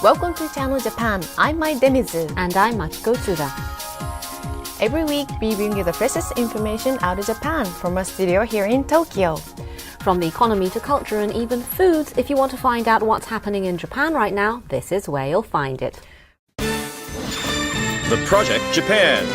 Welcome to Channel Japan. I'm Mai Denizu. And I'm Makiko Tsuda. Every week, we bring you the freshest information out of Japan from our studio here in Tokyo. From the economy to culture and even foods, if you want to find out what's happening in Japan right now, this is where you'll find it. The Project Japan.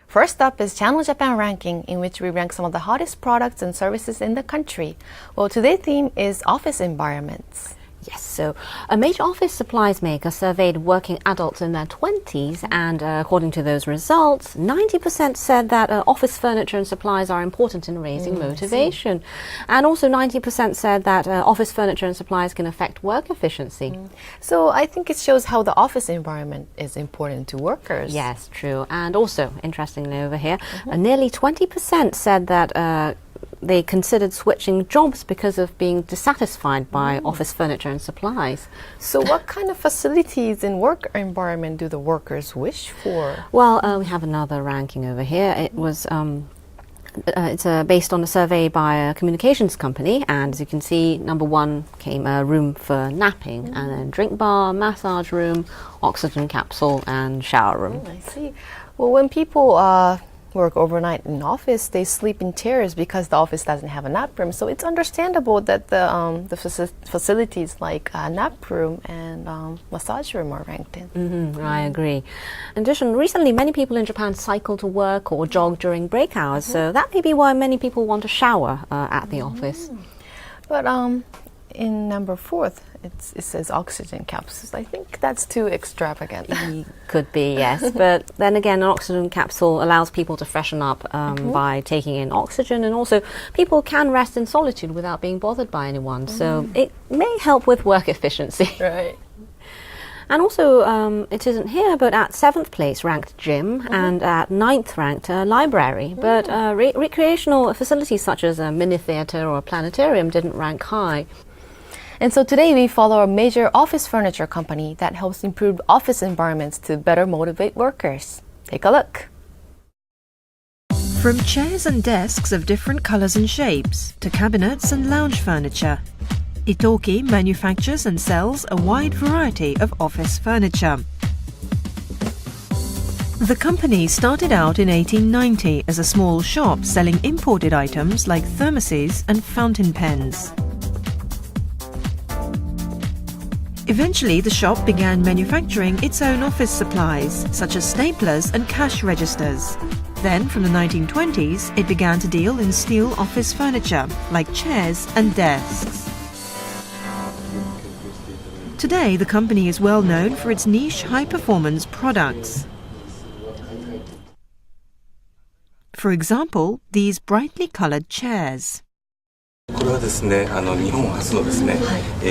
First up is Channel Japan Ranking, in which we rank some of the hottest products and services in the country. Well, today's theme is office environments. Yes, so a major office supplies maker surveyed working adults in their 20s, and according to those results, 90% said that office furniture and supplies are important in raising motivation. And also 90% said that office furniture and supplies can affect work efficiency. So I think it shows how the office environment is important to workers. Yes, true. And also, interestingly over here, nearly 20% said that they considered switching jobs because of being dissatisfied by office furniture and supplies. So what kind of facilities and work environment do the workers wish for? Well, we have another ranking over here. It was it's based on a survey by a communications company, and as you can see, number one came a room for napping, and then drink bar, massage room, oxygen capsule, and shower room. I see. Well, when people work overnight in office, they sleep in chairs because the office doesn't have a nap room. So it's understandable that the facilities like nap room and massage room are ranked in. I agree. In addition, recently many people in Japan cycle to work or jog during break hours, so that may be why many people want to shower at the office. But in number 4, it says oxygen capsules. I think that's too extravagant. Could be, yes. But then again, an oxygen capsule allows people to freshen up by taking in oxygen, and also people can rest in solitude without being bothered by anyone. So it may help with work efficiency. Right. And also, it isn't here, but at 7th place ranked gym, and at 9th ranked library. But recreational facilities such as a mini theatre or a planetarium didn't rank high. And so today we follow a major office furniture company that helps improve office environments to better motivate workers. Take a look. From chairs and desks of different colors and shapes to cabinets and lounge furniture, Itoki manufactures and sells a wide variety of office furniture. The company started out in 1890 as a small shop selling imported items like thermoses and fountain pens. Eventually, the shop began manufacturing its own office supplies, such as staplers and cash registers. Then, from the 1920s, it began to deal in steel office furniture, like chairs and desks. Today, the company is well known for its niche high-performance products. For example, these brightly colored chairs. これはですね、日本初のですね、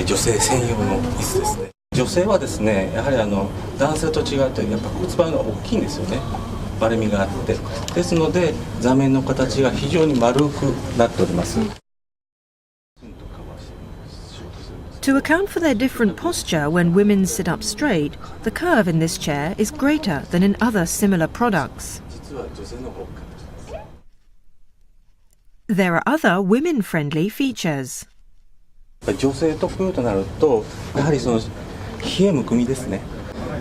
女性専用の椅子ですね。女性はですね、やはり男性と違ってやっぱ骨盤が大きいんですよね。丸みがあって、ですので座面の形が非常に丸くなっております。To account for their different posture when women sit up straight, the curve in this chair is greater than in other similar products. There are other women-friendly features. 女性特有となると、やはりその冷えむくみですね。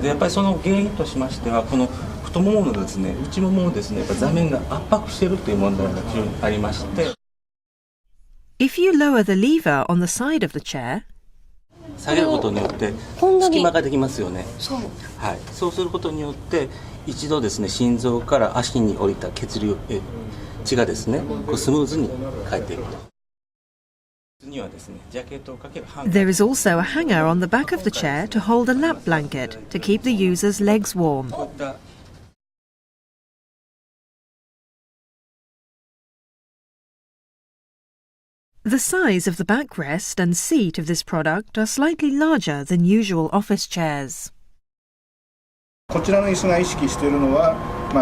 で、やっぱりその原因としましては、この太もものですね、内ももをですね、やっぱ座面が圧迫しているという問題が非常にありまして。If you lower the lever on the side of the chair, 下げることによって隙間ができますよね。はい。そうすることによって一度ですね、心臓から足に降りた血流血がですね、スムーズに返っていくと。There is also a hanger on the back of the chair to hold a lap blanket to keep the user's legs warm. The size of the backrest and seat of this product are slightly larger than usual office chairs. こちらの椅子が意識しているのは、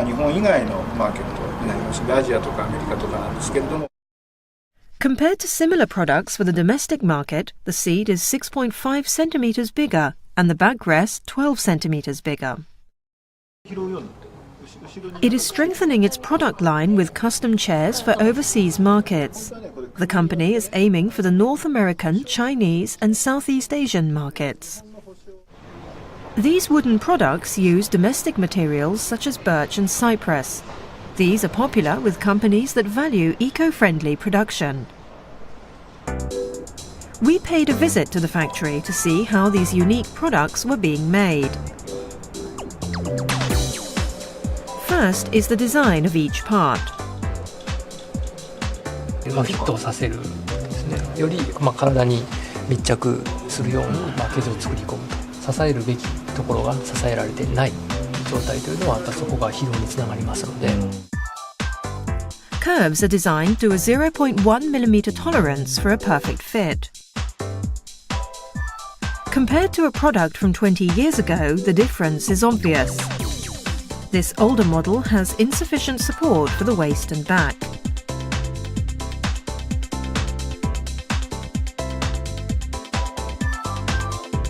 日本以外のマーケットになります。アジアとかアメリカとかなんですけれども。Compared to similar products for the domestic market, the seat is 6.5 centimeters bigger and the backrest 12 centimeters bigger. It is strengthening its product line with custom chairs for overseas markets. The company is aiming for the North American, Chinese, and Southeast Asian markets. These wooden products use domestic materials such as birch and cypress. These are popular with companies that value eco-friendly production. We paid a visit to the factory to see how these unique products were being made. First is the design of each part. フィットさせるですね。より体に密着するように形状を作り込むと。支えるべきところが支えられてない状態というのはやっぱそこが疲労につながりますので。Curves are designed to a 0.1mm tolerance for a perfect fit. Compared to a product from 20 years ago, the difference is obvious. This older model has insufficient support for the waist and back.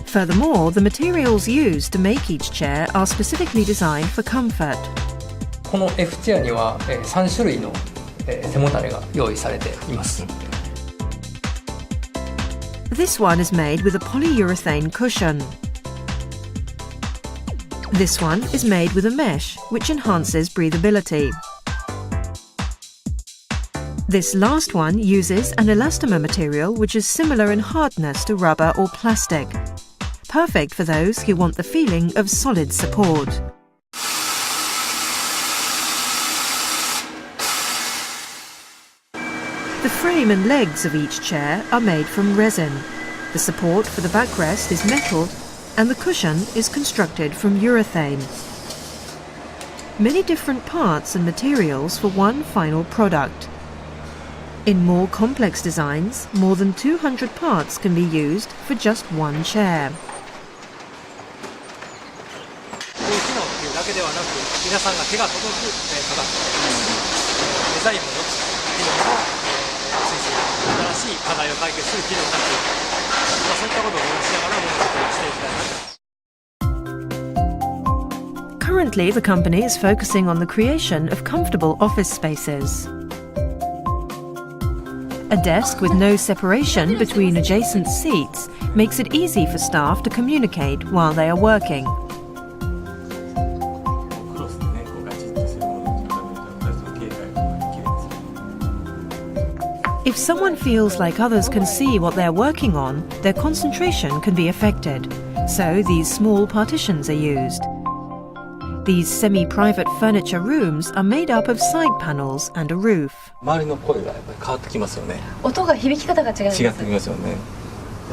Furthermore, the materials used to make each chair are specifically designed for comfort. この F チェアには3種類の背もたれが用意されています。This one is made with a polyurethane cushion. This one is made with a mesh, which enhances breathability. This last one uses an elastomer material which is similar in hardness to rubber or plastic. Perfect for those who want the feeling of solid support. The frame and legs of each chair are made from resin. The support for the backrest is metal and the cushion is constructed from urethane. Many different parts and materials for one final product. In more complex designs, more than 200 parts can be used for just one chair. 機能っていうだけではなく、皆さんが手が届く価格、デザインも良く、機能も推進、新しい課題を解決する機能になっている、そういったことを目指しながらものづくりをしていきたいなと。Currently, the company is focusing on the creation of comfortable office spaces. A desk with no separation between adjacent seats makes it easy for staff to communicate while they are working. If someone feels like others can see what they're working on, their concentration can be affected. So these small partitions are used. These semi-private furniture rooms are made up of side panels and a roof. 周りの声がやっぱり変わってきますよね。音が響き方が違います。違ってきますよね。や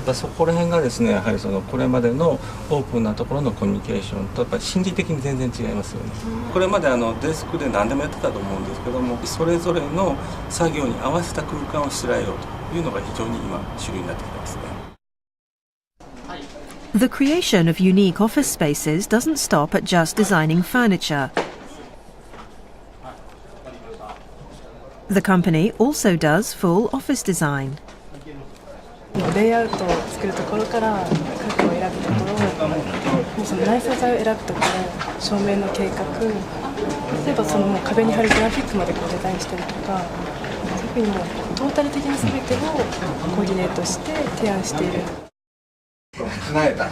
っぱそこら辺がですね、やはりこれまでのオープンなところのコミュニケーションとやっぱり心理的に全然違いますよね。これまでデスクで何でもやってたと思うんですけども、それぞれの作業に合わせた空間をしらえようというのが非常に今主流になってきてますね。The creation of unique office spaces doesn't stop at just designing furniture. The company also does full office design. レイアウトを作るところから家具を選ぶところ、その内装材を選ぶところ、照明の計画、例えばもう壁に貼るグラフィックまでデザインしたりとか、そういうふうにもうトータル的に全てをコーディネートして提案している。叶えた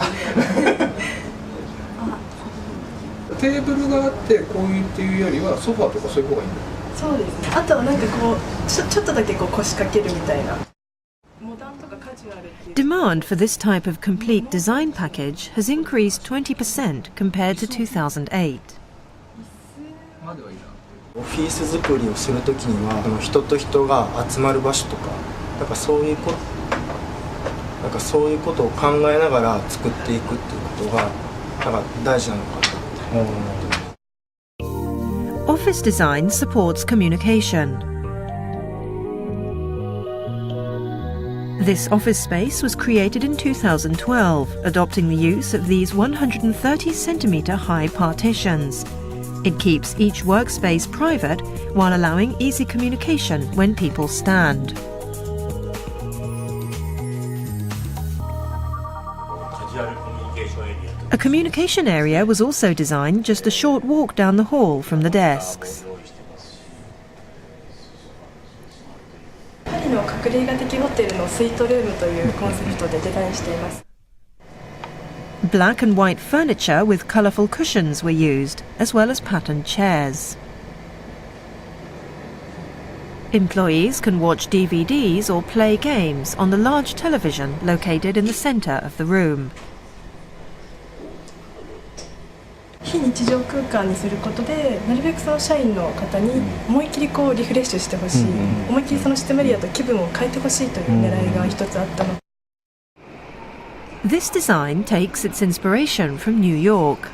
テーブルがあってこういうっていうよりはソファーとかそういう方がいいんだ。そうですね。あとはなんかちょっとだけ腰掛けるみたいな。Demand for this type of complete design package has increased 20% compared to 2008. オフィス作りをするときには人と人が集まる場所とか、だからそういうことを考えながら作っていくっていうことが大事なのかなと思って。Office design supports communication. This office space was created in 2012, adopting the use of these 130-centimeter high partitions. It keeps each workspace private while allowing easy communication when people stand. カジュアルコミュニ A communication area was also designed just a short walk down the hall from the desks. パリの隠れ家的ホテルのスイートルームというコンセプトでデザインしています。 Black and white furniture with colourful cushions were used, as well as patterned chairs. Employees can watch DVDs or play games on the large television located in the centre of the room. 非日常空間にすることで、なるべくその社員の方に思いっきりこうリフレッシュしてほしい、思いっきりそのシステムエリアと気分を変えてほしいという狙いが一つあったの。 This design takes its inspiration from New York.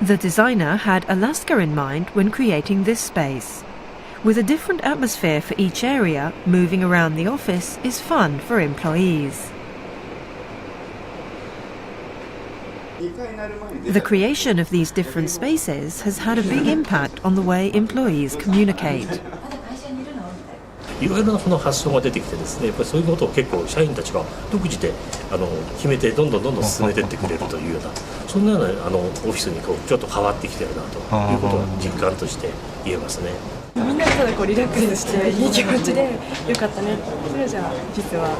The designer had Alaska in mind when creating this space. With a different atmosphere for each area, moving around the office is fun for employees. The creation of these different spaces has had a big impact on the way employees communicate. いろいろなこの発想が出てきてですね、やっぱりそういうことを結構社員たちが独自で決めてどんどん進めていってくれるというような、そんなようなオフィスにちょっと変わってきてるなということが実感として言えますね。みんなただこうリラックスしていい気持ちでよかったね。それじゃ実はい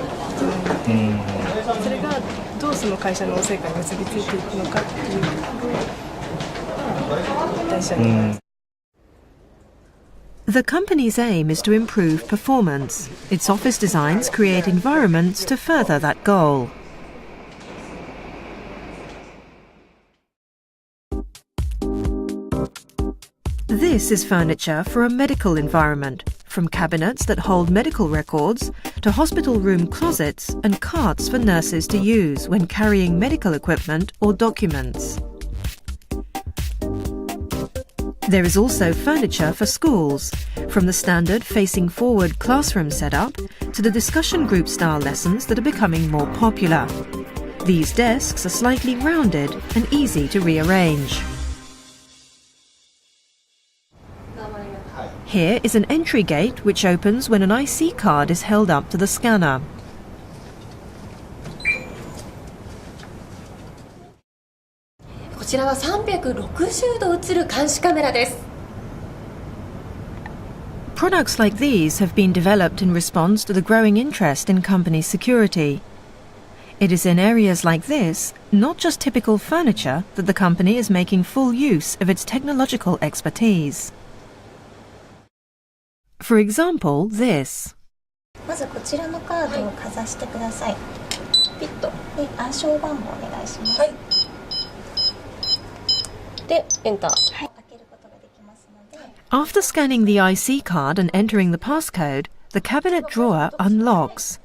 けないので、それがどうその会社の成果に結びついていくのかっていうことが大事だと思います。 The company's aim is to improve performance. Its office designs create environments to further that goal. This is furniture for a medical environment, from cabinets that hold medical records to hospital room closets and carts for nurses to use when carrying medical equipment or documents. There is also furniture for schools, from the standard facing forward classroom setup to the discussion group style lessons that are becoming more popular. These desks are slightly rounded and easy to rearrange. Here is an entry gate which opens when an IC card is held up to the scanner. Products like these have been developed in response to the growing interest in company security. It is in areas like this, not just typical furniture, that the company is making full use of its technological expertise. For example, this. まずこちらのカードをかざしてください。ピッと。で、暗証番号お願いします。はい。で、エンター。はい。開けることができますので。After scanning the IC card and entering the passcode, the cabinet drawer unlocks.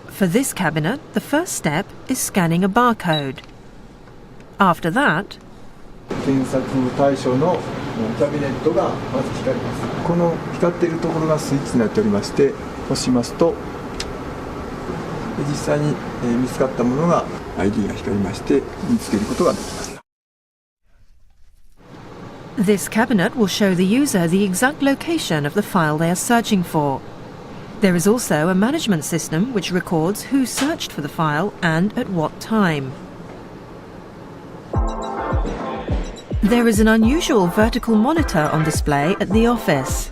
For this cabinet, the first step is scanning a barcode. After that, 検索対象のキャビネットがまず光ります。この光っているところがスイッチになっておりまして、押しますと実際に見つかったものが ID が光りまして見つけることができます。 This cabinet will show the user the exact location of the file they are searching for. There is also a management system which records who searched for the file and at what time. There is an unusual vertical monitor on display at the office.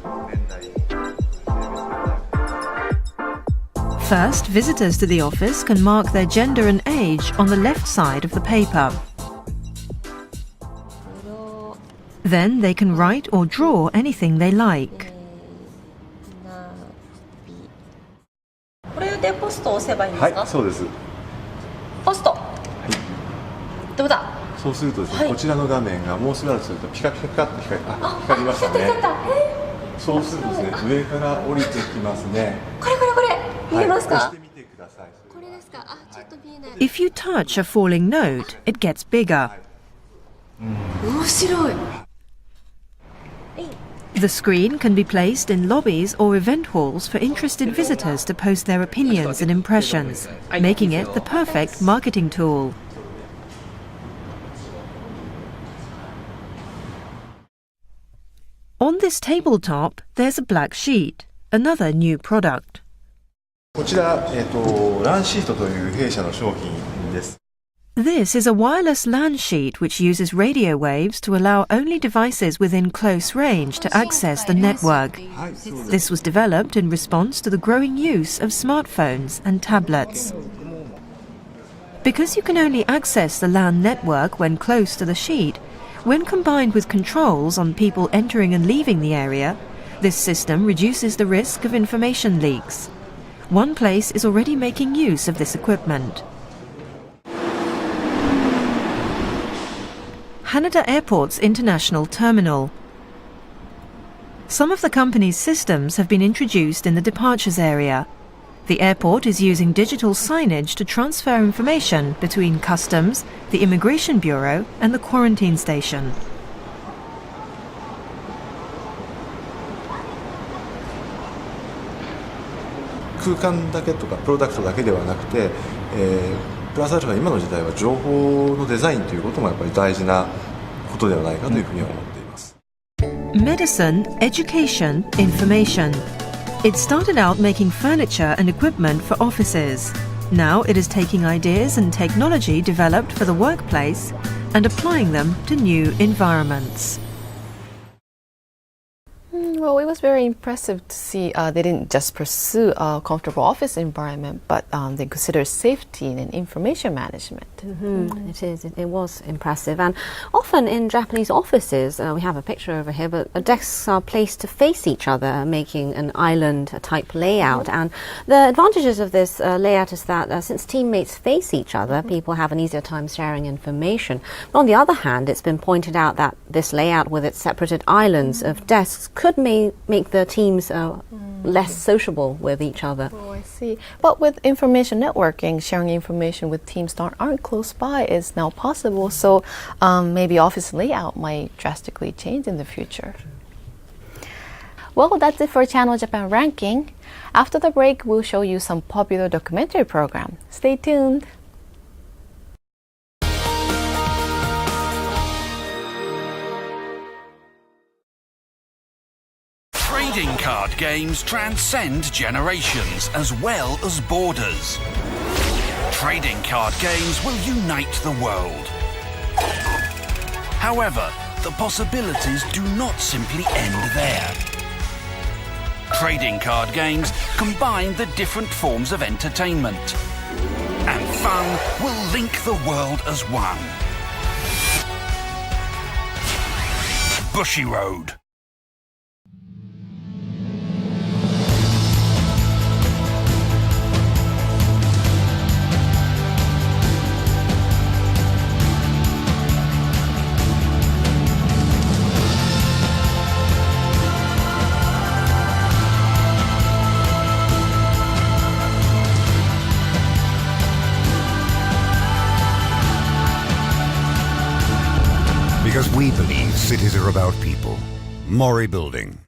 First, visitors to the office can mark their gender and age on the left side of the paper. Then they can write or draw anything they like. これでポストを押せばいいんですか？はい、そうです。ポスト。はい。どうだ？そうするとですね、はい、こちらの画面がもうしばらくするとピカピカピカって光りましたね。そうするとですね、上から降りてきますね。これ見えますか？押してみてください。これですか？あ、ちょっと見えない。 If you touch a falling note, it gets bigger. 面白い。The screen can be placed in lobbies or event halls for interested visitors to post their opinions and impressions, making it the perfect marketing tool. On this tabletop, there's a black sheet, another new product. こちら、ランシートという弊社の商品です。This is a wireless LAN sheet which uses radio waves to allow only devices within close range to access the network. This was developed in response to the growing use of smartphones and tablets. Because you can only access the LAN network when close to the sheet, when combined with controls on people entering and leaving the area, this system reduces the risk of information leaks. One place is already making use of this equipment. Haneda Airport's International Terminal. Some of the company's systems have been introduced in the departures area. The airport is using digital signage to transfer information between customs, the Immigration Bureau, and the quarantine station. 空間だけとかプロダクトだけではなくて、プラスアルファ今の時代は情報のデザインということもやっぱり大事なことではないかというふうに思っています。Medicine, education, information. It started out making furniture and equipment for offices. Now it is taking ideas and technology developed for the workplace and applying them to new environments. Well, it was very impressive to see they didn't just pursue a comfortable office environment, but they considered safety and information management. It was impressive. And often in Japanese offices, we have a picture over here, but desks are placed to face each other, making an island-type layout. And the advantages of this layout is that since teammates face each other, people have an easier time sharing information. But on the other hand, it's been pointed out that this layout with its separated islands of desks could make the teams less sociable with each other. Oh, I see. But with information networking, sharing information with teams that aren't close by is now possible. So maybe office layout might drastically change in the future. Well, that's it for Channel Japan Ranking. After the break, we'll show you some popular documentary program. Stay tuned. Trading card games transcend generations as well as borders. Trading card games will unite the world. However, the possibilities do not simply end there. Trading card games combine the different forms of entertainment, and fun will link the world as one. Bushiroad. Because we believe cities are about people. Mori Building.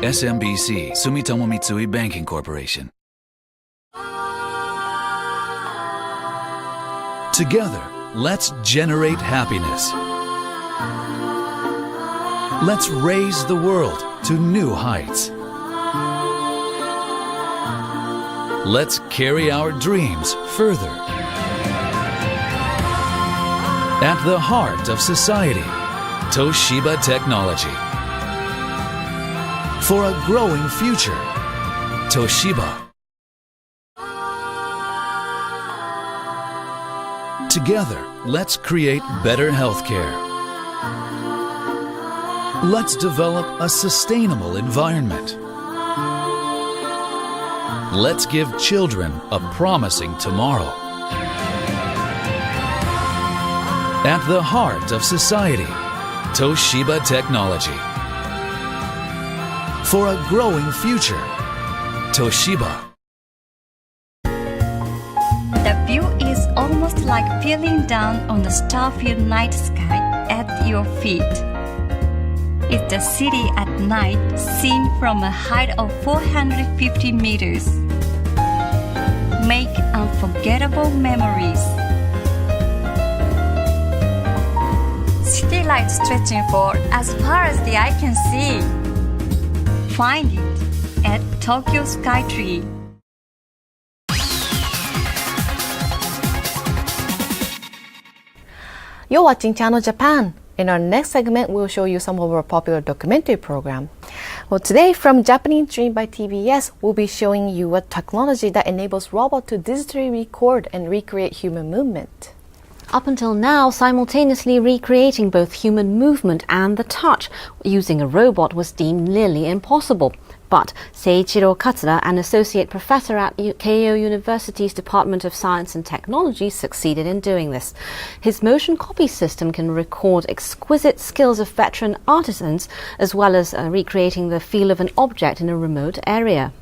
SMBC Sumitomo Mitsui Banking Corporation. Together, let's generate happiness. Let's raise the world to new heights. Let's carry our dreams further. At the heart of society, Toshiba Technology. For a growing future, Toshiba. Together, let's create better healthcare. Let's develop a sustainable environment. Let's give children a promising tomorrow. At the heart of society, Toshiba Technology. For a growing future, Toshiba. like peering down on the star-filled night sky at your feet. It's the city at night seen from a height of 450 meters. Make unforgettable memories. City lights stretching for as far as the eye can see. Find it at Tokyo Skytree. You're watching Channel Japan. In our next segment, we'll show you some of our popular documentary program. Well, today from Japanese Dream by TBS, we'll be showing you a technology that enables robots to digitally record and recreate human movement. Up until now, simultaneously recreating both human movement and the touch using a robot was deemed nearly impossible. But Seiichiro Katsura, an associate professor at Keio University's Department of Science and Technology, succeeded in doing this. His motion copy system can record exquisite skills of veteran artisans, as well as recreating the feel of an object in a remote area.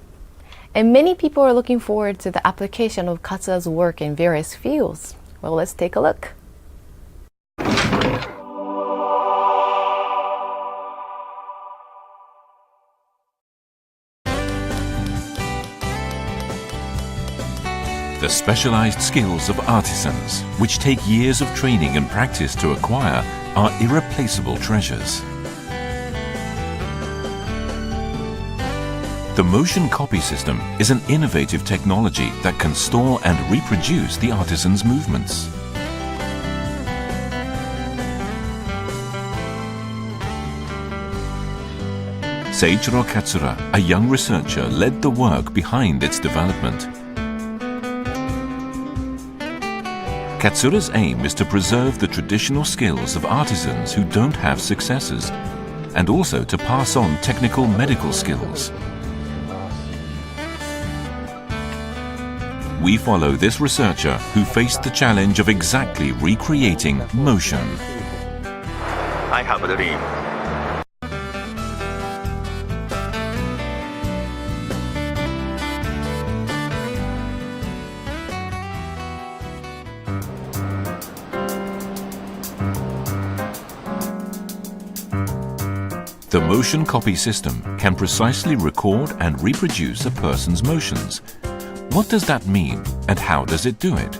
And many people are looking forward to the application of Katsura's work in various fields. Well, let's take a look. The specialized skills of artisans, which take years of training and practice to acquire, are irreplaceable treasures. The motion copy system is an innovative technology that can store and reproduce the artisan's movements. Seiichiro Katsura, a young researcher, led the work behind its development. Katsura's aim is to preserve the traditional skills of artisans who don't have successors, and also to pass on technical medical skills. We follow this researcher who faced the challenge of exactly recreating motion. I have a dream. The motion copy system can precisely record and reproduce a person's motions. What does that mean, and how does it do it?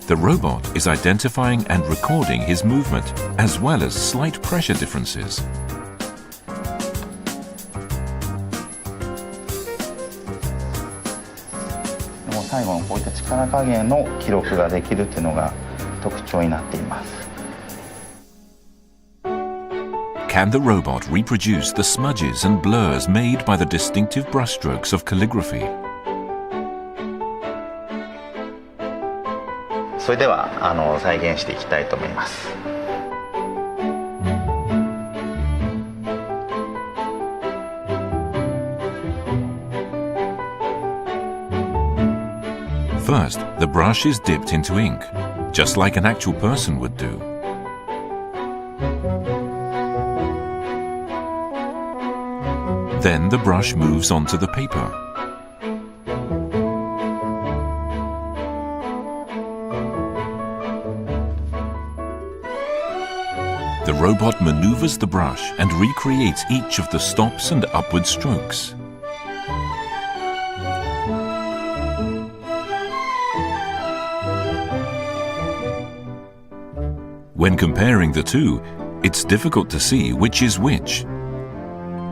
The robot is identifying and recording his movement, as well as slight pressure differences. Can the robot reproduce the smudges and blurs made by the distinctive brushstrokes of calligraphy? それでは再現していきたいと思います。First, the brush is dipped into ink, just like an actual person would do. Then the brush moves onto the paper. The robot maneuvers the brush and recreates each of the stops and upward strokes. When comparing the two, it's difficult to see which is which.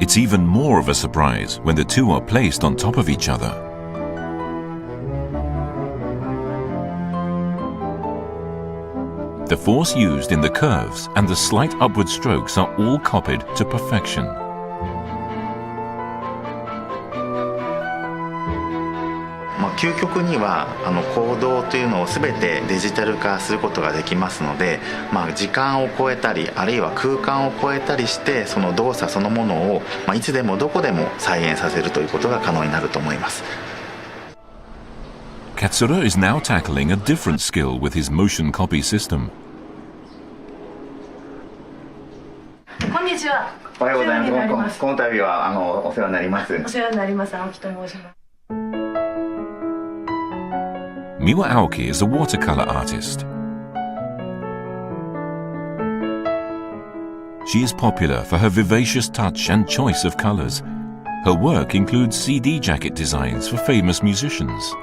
It's even more of a surprise when the two are placed on top of each other. The force used in the curves and the slight upward strokes are all copied to perfection. 究極には行動というのを全てデジタル化することができますので、時間を超えたりあるいは空間を超えたりしてその動作そのものを、いつでもどこでも再現させるということが可能になると思います。Katsura is now tackling a different skill with his motion copy system. こんにちは。おはようございます。お世話になります。この度はお世話になります。お世話になります。青木と申します。 Miwa Aoki is a watercolor artist. She is popular for her vivacious touch and choice of colors. Her work includes CD jacket designs for famous musicians.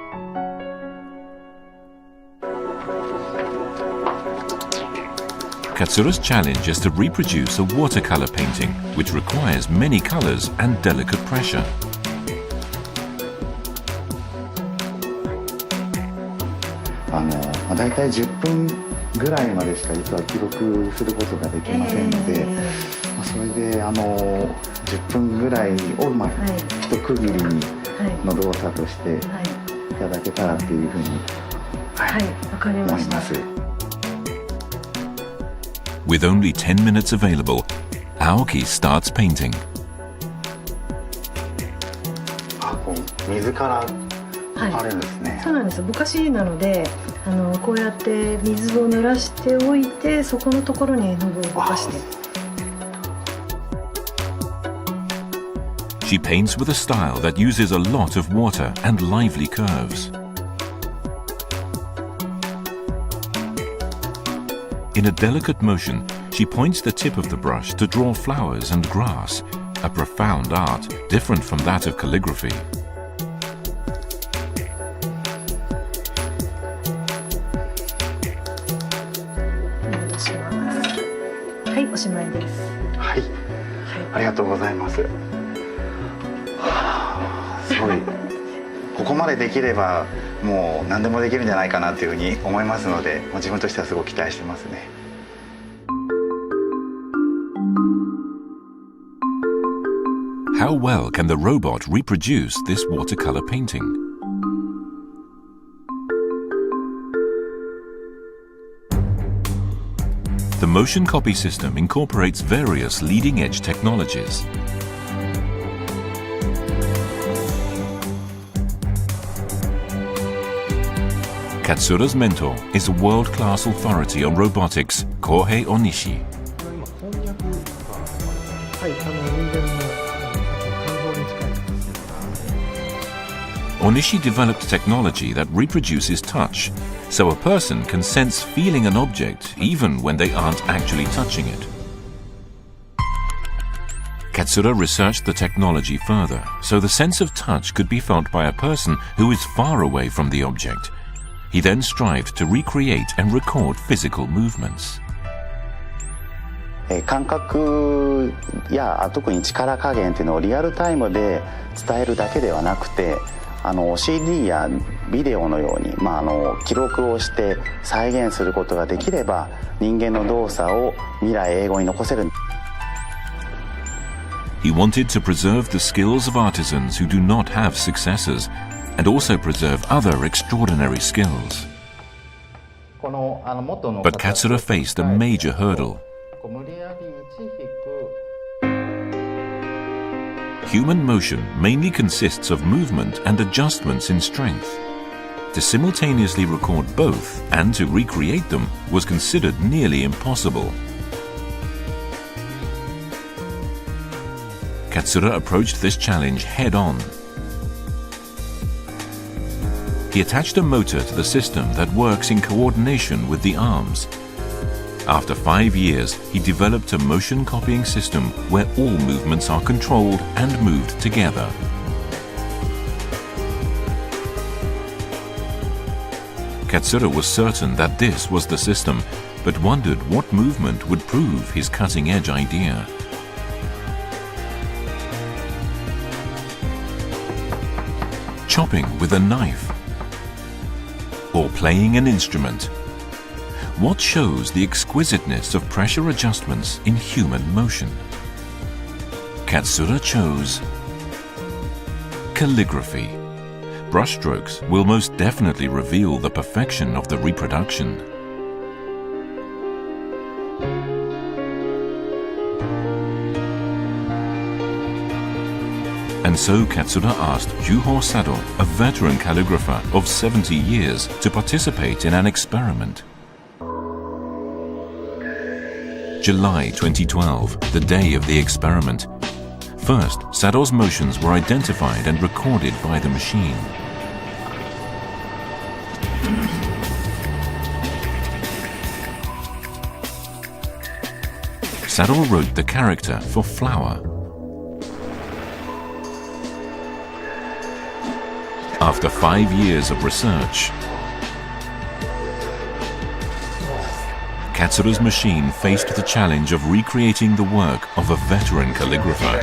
Katsura's challenge is to reproduce a watercolor painting, which requires many colors and delicate pressure. .だいたい10分ぐらいまでしか実は記録することができませんので、それで10分ぐらいを一区切りにの動作としていただけたらっていうふうに思います。 With only 10 minutes available, Aoki starts painting. 水からあるんですね。そうなんです。ぼかしなので、こうやって水を濡らしておいて、そこのところに絵の具をぼかして。 She paints with a style that uses a lot of water and lively curves. In a delicate motion, she points the tip of the brush to draw flowers and grass, a profound art different from that of calligraphy. .はい、ありがとうございます。すごい。ここまでできればもう何でもできるんじゃないかなというふうに思いますので、自分としてはすごく期待してますね。 How well can the robot reproduce this watercolor painting? The motion copy system incorporates various leading-edge technologies. Katsura's mentor is a world-class authority on robotics, Kohei Onishi. Onishi developed technology that reproduces touch, so a person can sense feeling an object even when they aren't actually touching it. Katsura researched the technology further, so the sense of touch could be felt by a person who is far away from the object. He then strived to recreate and record physical movements. 感覚や特に力加減っていうのをリアルタイムで伝えるだけではなくて、CD やビデオのように、記録をして再現することができれば人間の動作を未来英語に残せる。 He wanted to preserve the skills of artisans who do not have successors and also preserve other extraordinary skills. But Katsura faced a major hurdle. Human motion mainly consists of movement and adjustments in strength. To simultaneously record both and to recreate them was considered nearly impossible. Katsura approached this challenge head-on. He attached a motor to the system that works in coordination with the arms. After 5 years, he developed a motion copying system where all movements are controlled and moved together. Katsura was certain that this was the system, but wondered what movement would prove his cutting-edge idea. Chopping with a knife, or playing an instrument. What shows the exquisiteness of pressure adjustments in human motion? Katsura chose calligraphy. Brushstrokes will most definitely reveal the perfection of the reproduction. And And so Katsura asked Juho Sado, a veteran calligrapher of 70 years, to participate in an experiment. July 2012, the day of the experiment. First, Sado's motions were identified and recorded by the machine. Sado wrote the character for flower. After 5 years of research, Katsura's machine faced the challenge of recreating the work of a veteran calligrapher.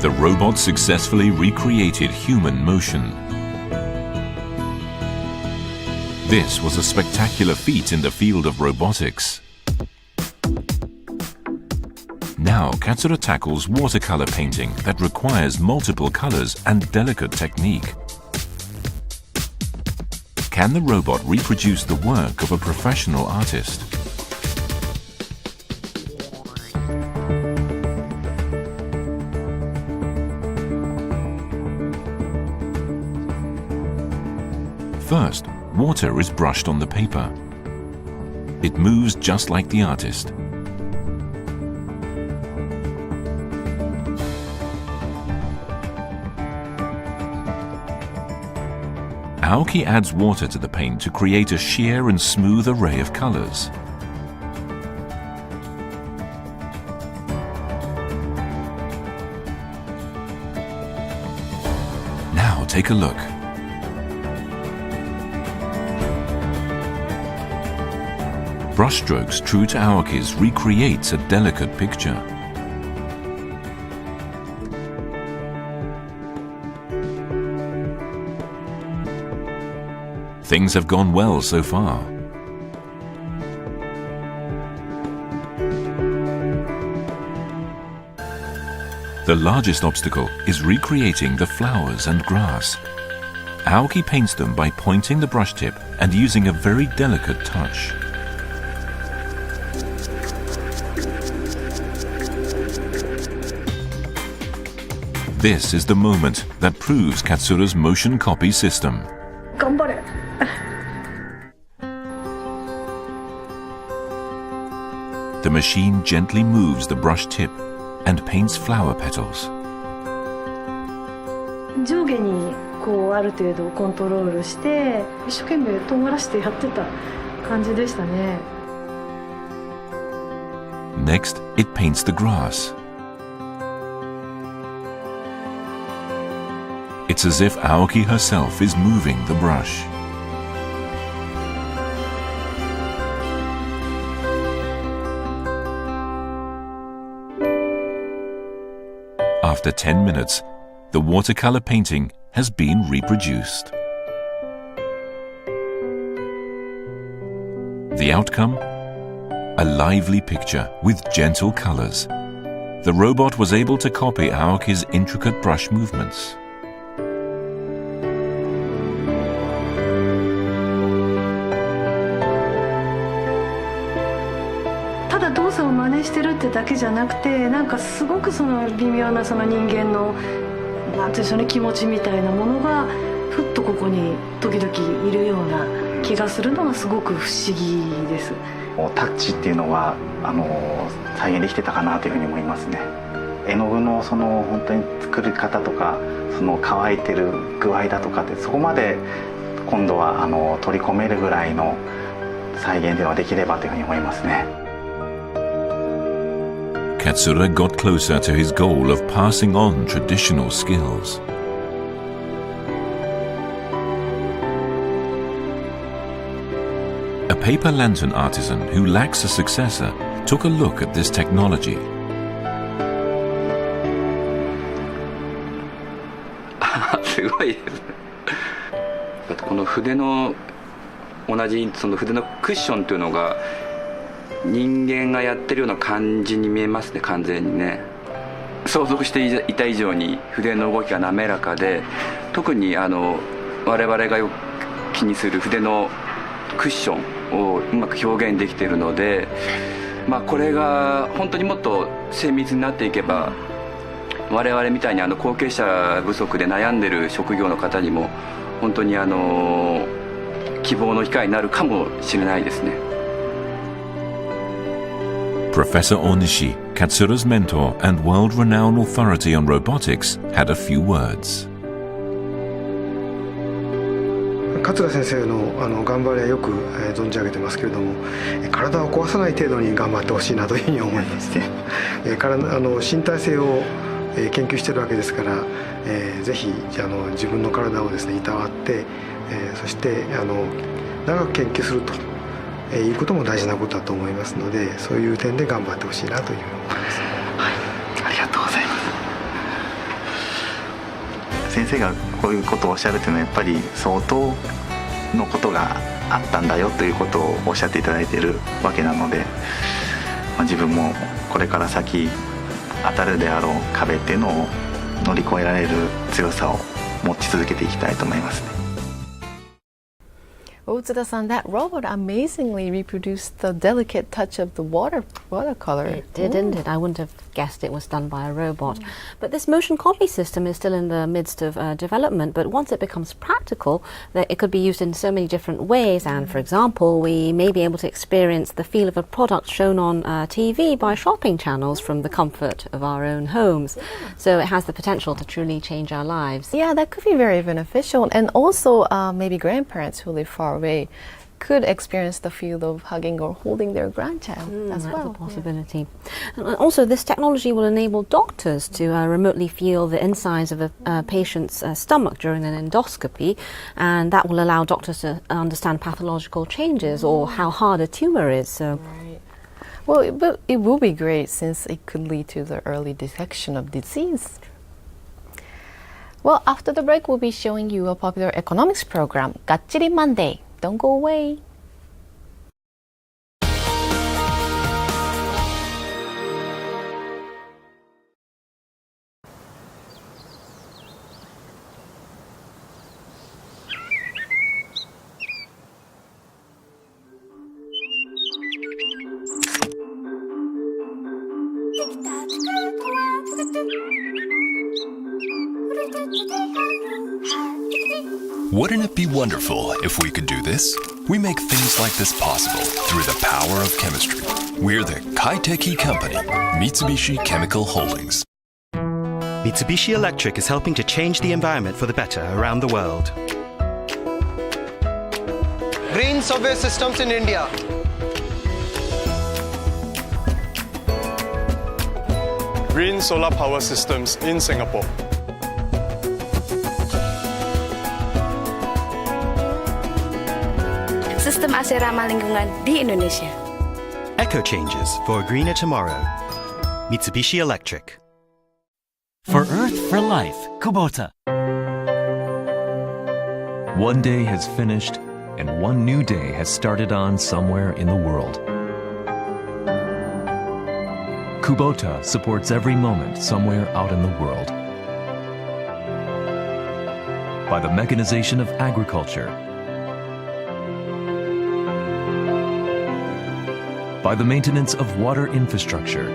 The robot successfully recreated human motion. This was a spectacular feat in the field of robotics. Now Katsura tackles watercolor painting that requires multiple colors and delicate technique. Can the robot reproduce the work of a professional artist? First, water is brushed on the paper. It moves just like the artist. Aoki adds water to the paint to create a sheer and smooth array of colors. Now take a look. Brushstrokes true to Aoki's recreates a delicate picture. Things have gone well so far. The largest obstacle is recreating the flowers and grass. Aoki paints them by pointing the brush tip and using a very delicate touch. This is the moment that proves Katsura's motion copy system. The machine gently moves the brush tip and paints flower petals. 上下にこうある程度コントロールして一生懸命尖らしてやってた感じでしたね。Next, it paints the grass. It's as if Aoki herself is moving the brush. After 10 minutes, the watercolor painting has been reproduced. The outcome? A lively picture with gentle colors. The robot was able to copy Aoki's intricate brush movements.ただ動作を真似してるってだけじゃなくて、なんかすごくその微妙なその人間のなんていうんでしょうね、気持ちみたいなものがふっとここに時々いるような気がするのがすごく不思議です。タッチっていうのは再現できてたかなというふうに思いますね。絵の具のその本当に作り方とか、その乾いてる具合だとかってそこまで今度は取り込めるぐらいの再現ではできればというふうに思いますね。Katsura got closer to his goal of passing on traditional skills. A paper lantern artisan who lacks a successor took a look at this technology. すごいですね。この筆の同じその筆のクッションというのが人間がやってるような感じに見えますね、完全にね。想像していた以上に筆の動きが滑らかで、特に我々がよく気にする筆のクッションをうまく表現できているので、これが本当にもっと精密になっていけば、我々みたいに後継者不足で悩んでる職業の方にも本当に希望の光になるかもしれないですね。Professor Onishi, Katsura's mentor and world-renowned authority on robotics, had a few words. 桂先生の頑張りはよく存じ上げてますけれども、体を壊さない程度に頑張ってほしいなというふうに思いまして、身体性を研究しているわけですから、ぜひ自分の体をですねいたわって、そして長く研究するということも大事なことだと思いますので、そういう点で頑張ってほしいなというふうに思います。はい、ありがとうございます。先生がこういうことをおっしゃるというのはやっぱり相当のことがあったんだよということをおっしゃっていただいているわけなので、自分もこれから先当たるであろう壁っていうのを乗り越えられる強さを持ち続けていきたいと思いますね。Otsuda-san, that robot amazingly reproduced the delicate touch of the watercolor. It did, didn't it? I wouldn't have guessed it was done by a robot. But this motion copy system is still in the midst of development, but once it becomes practical, it could be used in so many different ways. And for example, we may be able to experience the feel of a product shown on TV by shopping channels from the comfort of our own homes. So it has the potential to truly change our lives. Yeah, that could be very beneficial. And also, maybe grandparents who live far away could experience the feel of hugging or holding their grandchild as well. That's a possibility. Yeah. And also, this technology will enable doctors to remotely feel the insides of a patient's stomach during an endoscopy, and that will allow doctors to understand pathological changes or how hard a tumor is. So. Right. Well, it will be great since it could lead to the early detection of disease. Well, after the break, we'll be showing you a popular economics program, Gachiri Monday. Don't go away. Wouldn't it be wonderful if we could do this? We make things like this possible through the power of chemistry. We're the Kaiteki company, Mitsubishi Chemical Holdings. Mitsubishi Electric is helping to change the environment for the better around the world. Green subway systems in India. Green solar power systems in Singapore. Sistem AC ramah lingkungan di Indonesia. Eco changes for a greener tomorrow. Mitsubishi Electric. For Earth, for life, Kubota. One day has finished, and one new day has started on somewhere in the world. Kubota supports every moment somewhere out in the world. By the mechanization of agriculture, by the maintenance of water infrastructure,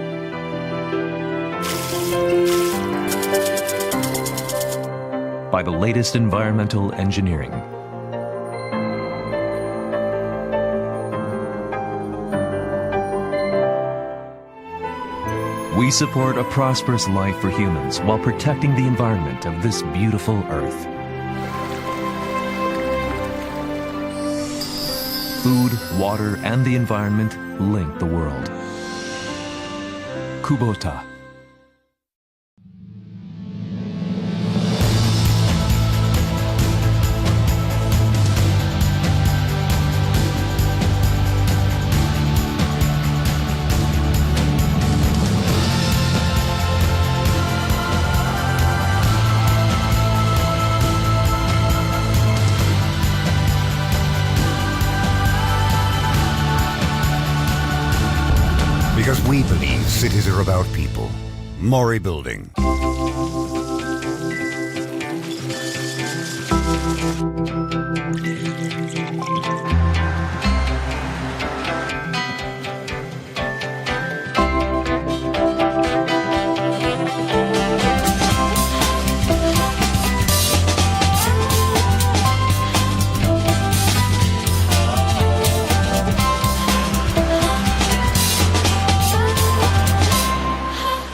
by the latest environmental engineering. We support a prosperous life for humans while protecting the environment of this beautiful Earth. Food, water, and the environment link the world. Kubota. Because we believe cities are about people. Mori Building.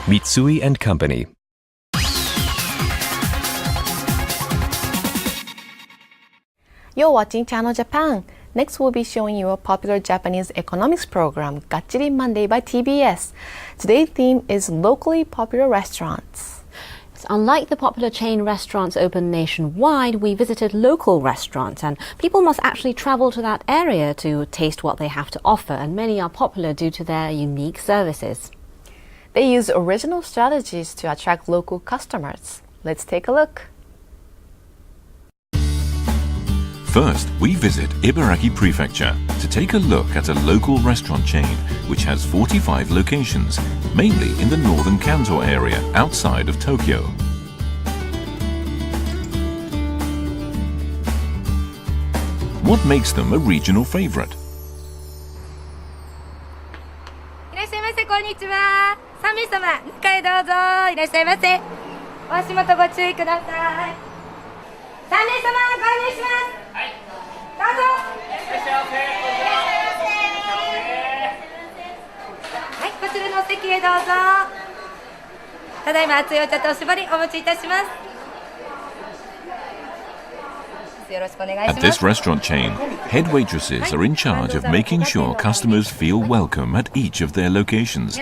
Mitsui and Company. You're watching Channel Japan. Next, we'll be showing you a popular Japanese economics program, Gachiri Monday by TBS. Today's theme is locally popular restaurants. Unlike the popular chain restaurants open nationwide, we visited local restaurants, and people must actually travel to that area to taste what they have to offer, and many are popular due to their unique services. They use original strategies to attract local customers. Let's take a look. First, we visit Ibaraki Prefecture to take a look at a local restaurant chain which has 45 locations, mainly in the northern Kanto area outside of Tokyo. What makes them a regional favorite? いらっしゃいませ、こんにちは。3名様、中へどうぞ。いらっしゃいませ。お足元ご注意ください。3名様、ご案内します。はい。どうぞ。いらっしゃいませ。はい、こちらのお席へどうぞ。ただいま熱いお茶とおしぼりお持ちいたします。 At this restaurant chain, head waitresses are in charge of making sure customers feel welcome at each of their locations.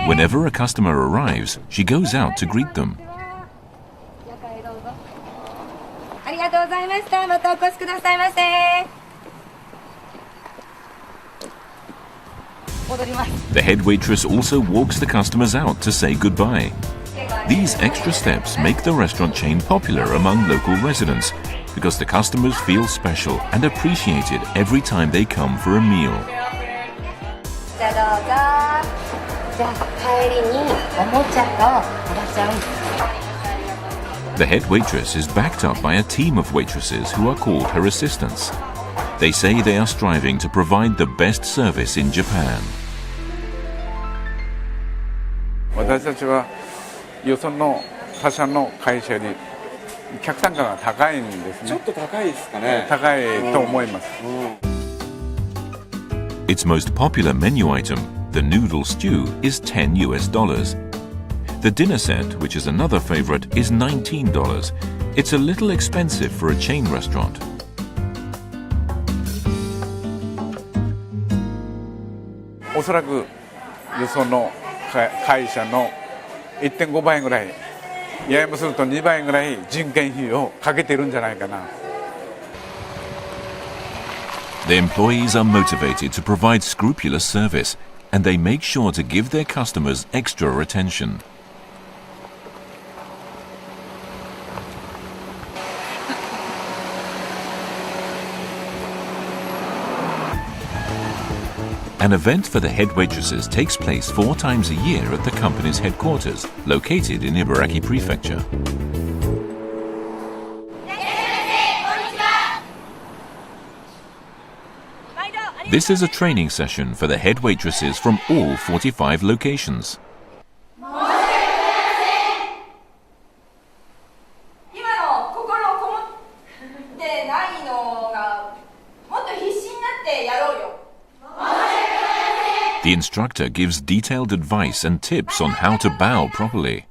Whenever a customer arrives, she goes out to greet them. ありがとうございました。またお越しくださいませ。戻ります。 The head waitress also walks the customers out to say goodbye. These extra steps make the restaurant chain popular among local residents because the customers feel special and appreciated every time they come for a meal. じゃあどうぞ。じゃあ帰りにおもちゃとおばちゃん。 The head waitress is backed up by a team of waitresses who are called her assistants. They say they are striving to provide the best service in Japan. 私たちはよその他社の会社より客単価が高いんですね。ちょっと高いですかね。高いと思います。Its most popular menu item, the noodle stew, is $10 US. The dinner set, which is another favorite, is $19. It's a little expensive for a chain restaurant. おそらくよその会社の 1.5 倍ぐらい、ややもすると2倍ぐらい人件費をかけてるんじゃないかな。 The employees are motivated to provide scrupulous service, and they make sure to give their customers extra attention. An event for the head waitresses takes place 4 times a year at the company's headquarters, located in Ibaraki Prefecture. This is a training session for the head waitresses from all 45 locations. The instructor gives detailed advice and tips on how to bow properly.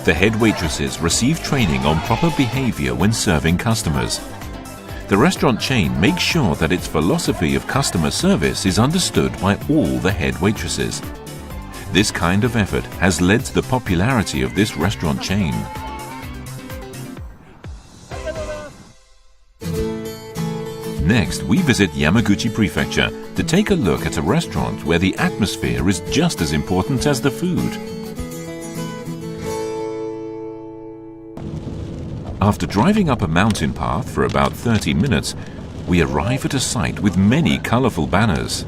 The head waitresses receive training on proper behavior when serving customers. The restaurant chain makes sure that its philosophy of customer service is understood by all the head waitresses. This kind of effort has led to the popularity of this restaurant chain. Next, we visit Yamaguchi Prefecture to take a look at a restaurant where the atmosphere is just as important as the food. After driving up a mountain path for about 30 minutes, we arrive at a site with many colorful banners.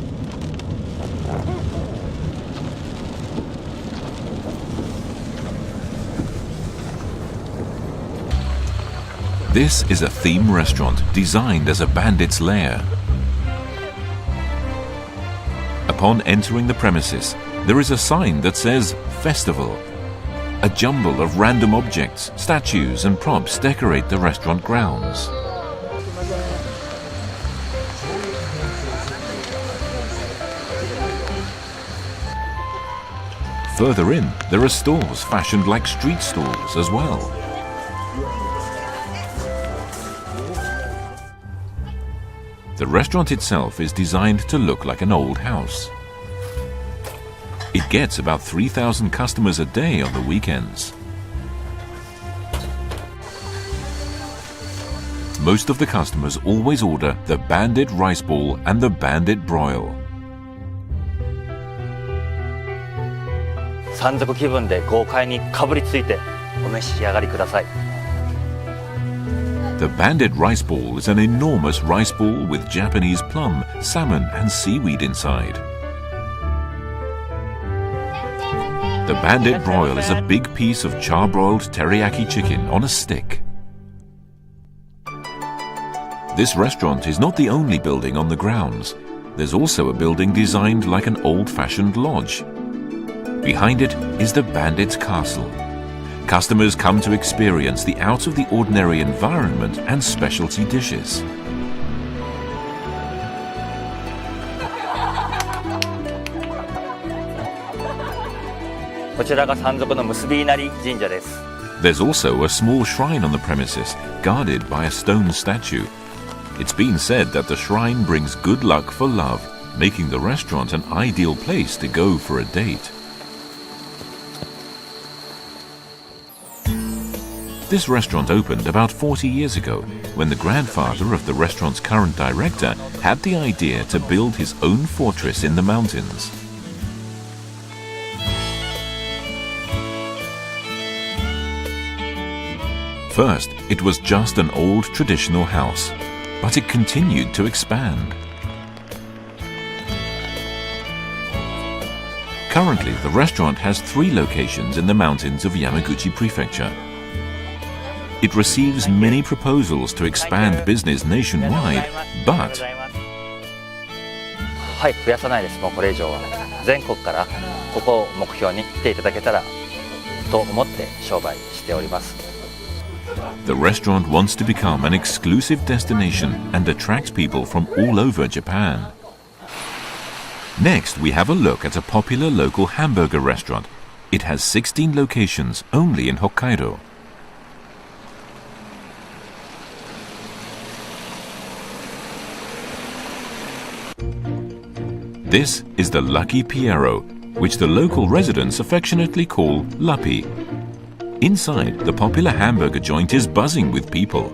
This is a theme restaurant designed as a bandit's lair. Upon entering the premises, there is a sign that says Festival. A jumble of random objects, statues and props decorate the restaurant grounds. Further in, there are stalls fashioned like street stalls as well. The restaurant itself is designed to look like an old house. It gets about 3,000 customers a day on the weekends. Most of the customers always order the Bandit Rice Ball and the Bandit Broil. 山賊気分で豪快にかぶりついてお召し上がりください。 The Bandit Rice Ball is an enormous rice ball with Japanese plum, salmon and seaweed inside. The Bandit Broil is a big piece of charbroiled teriyaki chicken on a stick. This restaurant is not the only building on the grounds. There's also a building designed like an old-fashioned lodge. Behind it is the Bandit's Castle. Customers come to experience the out-of-the-ordinary environment and specialty dishes. There's also a small shrine on the premises, guarded by a stone statue. It's been said that the shrine brings good luck for love, making the restaurant an ideal place to go for a date. This restaurant opened about 40 years ago, when the grandfather of the restaurant's current director had the idea to build his own fortress in the mountains. First, it was just an old traditional house, but it continued to expand. Currently, the restaurant has 3 locations in the mountains of Yamaguchi Prefecture. It receives many proposals to expand business nationwide, but はい、増やさないです。もうこれ以上は全国からここを目標に来ていただけたらと思って商売しております。 the restaurant wants to become an exclusive destination and attract people from all over Japan. Next, we have a look at a popular local hamburger restaurant. It has 16 locations only in Hokkaido. This is the Lucky Piero, which the local residents affectionately call Lappy. Inside, the popular hamburger joint is buzzing with people.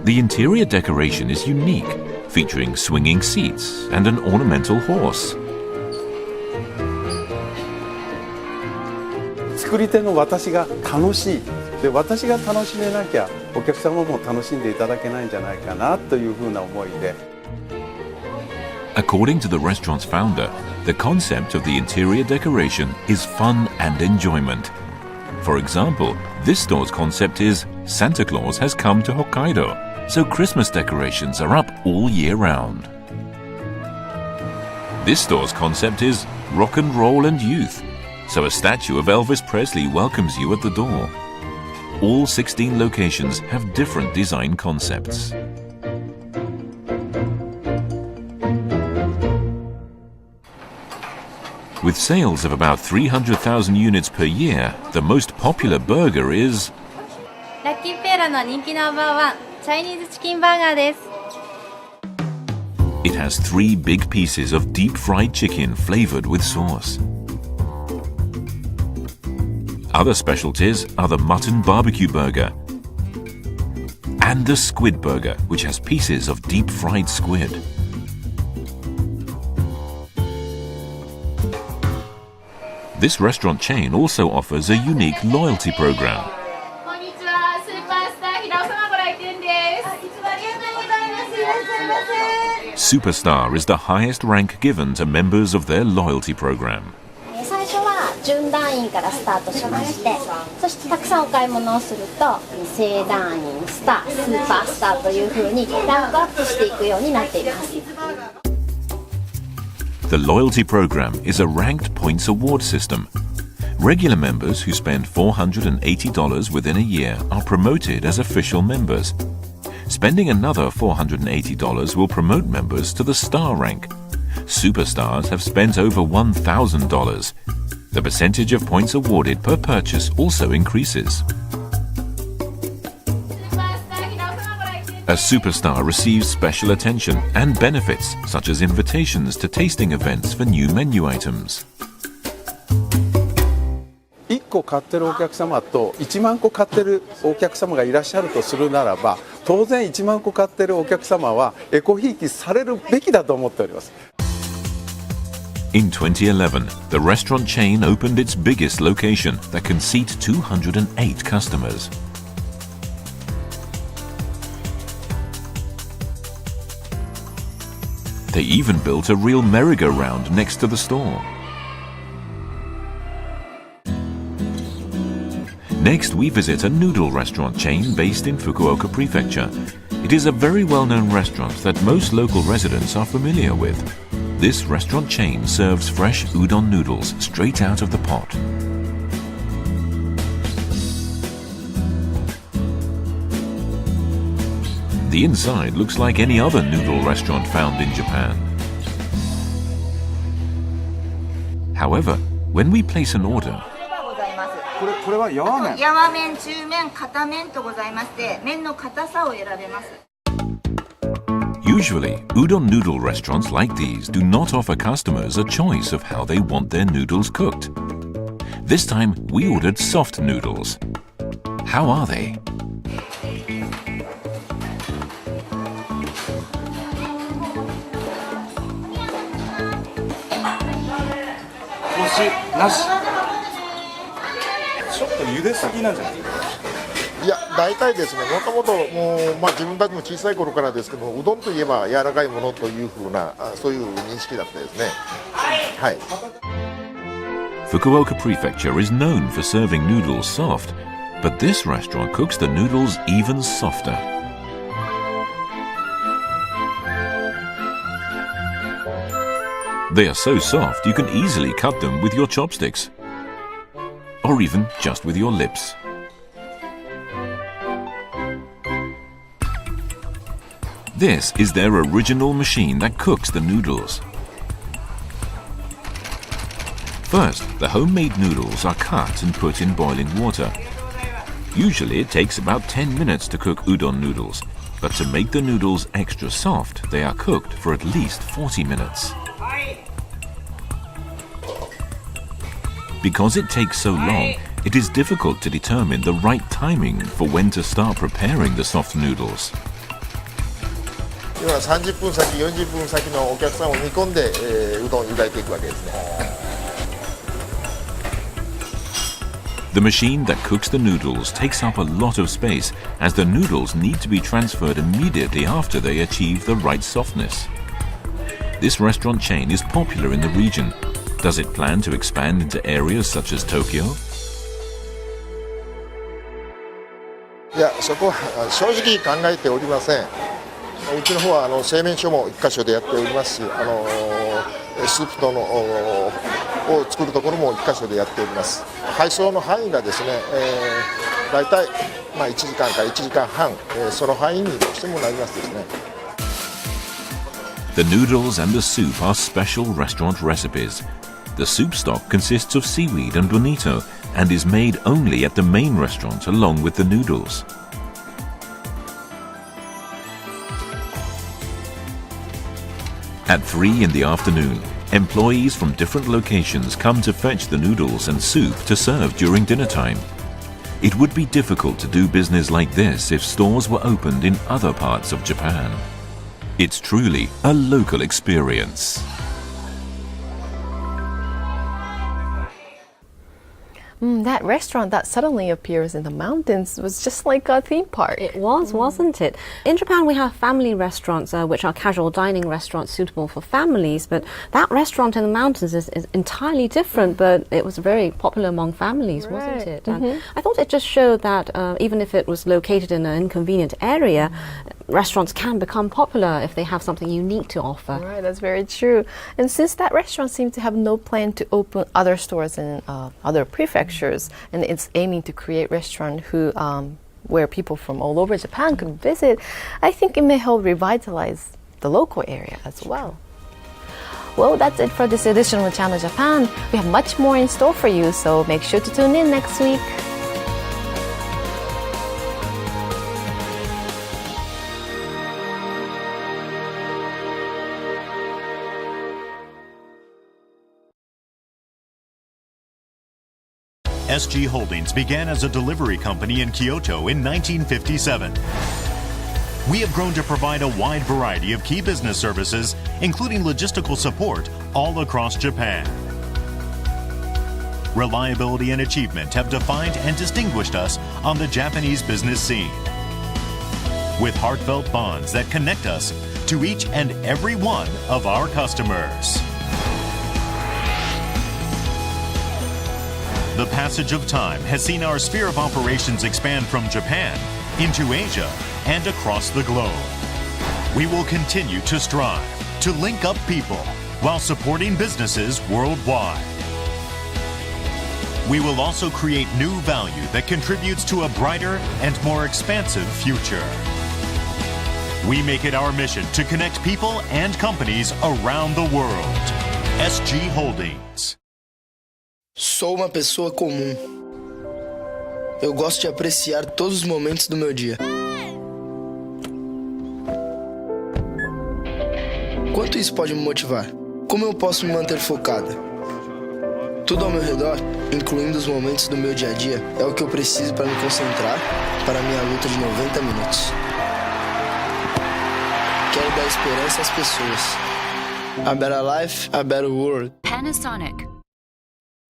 The interior decoration is unique, featuring swinging seats and an ornamental horse. 作り手の私が楽しい。で、私が楽しめなきゃお客様も楽しんでいただけないんじゃないかなというふうな思いで。 According to the restaurant's founder, the concept of the interior decoration is fun and enjoyment. For example, this store's concept is Santa Claus has come to Hokkaido, so Christmas decorations are up all year round. This store's concept is rock and roll and youth, so a statue of Elvis Presley welcomes you at the door. All 16 locations have different design concepts. With sales of about 300,000 units per year, the most popular burger is ラッキーペーラの人気ナンバーワン、チャイニーズチキンバーガーです。 It has 3 big pieces of deep-fried chicken flavored with sauce. Other specialties are the mutton barbecue burger and the squid burger, which has pieces of deep-fried squid. This restaurant chain also offers a unique loyalty program. こんにちは、スーパースター平尾様ご来店です。いつもありがとうございます。いらっしゃいませ。 Superstar is the highest rank given to members of their loyalty program. 最初は準団員からスタートしまして、そしてたくさんお買い物をすると正団員、スター、スーパースターというふうにランクアップしていくようになっています。 The loyalty program is a ranked points award system. Regular members who spend $480 within a year are promoted as official members. Spending another $480 will promote members to the star rank. Superstars have spent over $1,000. The percentage of points awarded per purchase also increases. A superstar receives special attention and benefits, such as invitations to tasting events for new menu items. 1個買ってるお客様と1万個買ってるお客様がいらっしゃるとするならば、当然1万個買ってるお客様はエコひいきされるべきだと思っております。 In 2011, the restaurant chain opened its biggest location that can seat 208 customers. They even built a real merry-go-round next to the store. Next, we visit a noodle restaurant chain based in Fukuoka Prefecture. It is a very well-known restaurant that most local residents are familiar with. This restaurant chain serves fresh udon noodles straight out of the pot. The inside looks like any other noodle restaurant found in Japan. However, when we place an order, これはやわ麺。やわ麺、中麺、硬麺とございまして、麺の硬さを選べます。 usually, udon noodle restaurants like these do not offer customers a choice of how they want their noodles cooked. This time, we ordered soft noodles. How are they? Nashi. ちょっと茹ですぎなんじゃないですか。いや、大体ですね、もともともう、自分たちも小さい頃からですけども、うどんといえば柔らかいものというふうな、そういう認識だったですね。はい。 Fukuoka Prefecture is known for serving noodles soft, but this restaurant cooks the noodles even softer. They are so soft you can easily cut them with your chopsticks, or even just with your lips. This is their original machine that cooks the noodles. First, the homemade noodles are cut and put in boiling water. Usually it takes about 10 minutes to cook udon noodles, but to make the noodles extra soft, they are cooked for at least 40 minutes. Because it takes so long, it is difficult to determine the right timing for when to start preparing the soft noodles. 要は30分先、40分先のお客さんを見込んで、うどんを湯がいていくわけですね。 The machine that cooks the noodles takes up a lot of space, as the noodles need to be transferred immediately after they achieve the right softness. This restaurant chain is popular in the region. Does it plan to expand into areas such as Tokyo? いや、そこは正直考えておりません。うちの方は製麺所も1箇所でやっておりますし、スープとのを作るところも1箇所でやっております。配送の範囲がですね、だいたい1時間から1時間半、その範囲にどうしてもなりますですね。The noodles and the soup are special restaurant recipes. The soup stock consists of seaweed and bonito and is made only at the main restaurant along with the noodles. At 3 in the afternoon, employees from different locations come to fetch the noodles and soup to serve during dinner time. It would be difficult to do business like this if stores were opened in other parts of Japan. It's truly a local experience. That restaurant that suddenly appears in the mountains was just like a theme park. It was, wasn't it? In Japan, we have family restaurants, which are casual dining restaurants suitable for families, but that restaurant in the mountains is entirely different, but it was very popular among families, wasn't it? And I thought it just showed that even if it was located in an inconvenient area, restaurants can become popular if they have something unique to offer. Right, that's very true. And since that restaurant seemed to have no plan to open other stores in other prefectures, and it's aiming to create restaurants where people from all over Japan could visit, I think it may help revitalize the local area as well. Well, that's it for this edition of Channel Japan. We have much more in store for you, so make sure to tune in next week. SG Holdings began as a delivery company in Kyoto in 1957. We have grown to provide a wide variety of key business services, including logistical support, all across Japan. Reliability and achievement have defined and distinguished us on the Japanese business scene. With heartfelt bonds that connect us to each and every one of our customers. The passage of time has seen our sphere of operations expand from Japan into Asia and across the globe. We will continue to strive to link up people while supporting businesses worldwide. We will also create new value that contributes to a brighter and more expansive future. We make it our mission to connect people and companies around the world. SG Holdings. Sou uma pessoa comum. Eu gosto de apreciar todos os momentos do meu dia. Quanto isso pode me motivar? Como eu posso me manter focada? Tudo ao meu redor, incluindo os momentos do meu dia a dia, é o que eu preciso para me concentrar para a minha luta de 90 minutos. Quero dar esperança às pessoas. A better life, a better world. Panasonic.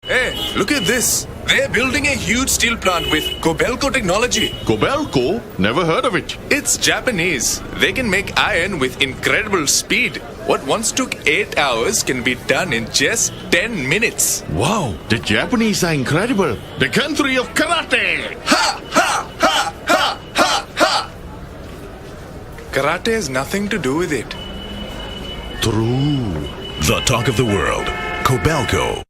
Hey, look at this. They're building a huge steel plant with Kobelco technology. Kobelco? Never heard of it. It's Japanese. They can make iron with incredible speed. What once took 8 hours can be done in just 10 minutes. Wow, the Japanese are incredible. The country of karate. Ha! Ha! Ha! Ha! Ha! Ha! Karate has nothing to do with it. True. The talk of the world. Kobelco.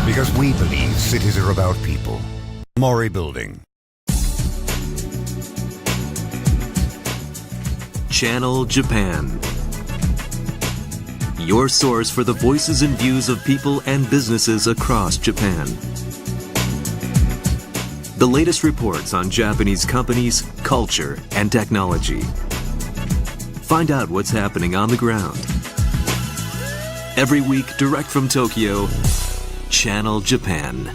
Because we believe cities are about people. Mori Building. Channel Japan. Your source for the voices and views of people and businesses across Japan. The latest reports on Japanese companies, culture, and technology. Find out what's happening on the ground. Every week, direct from Tokyo, Channel Japan.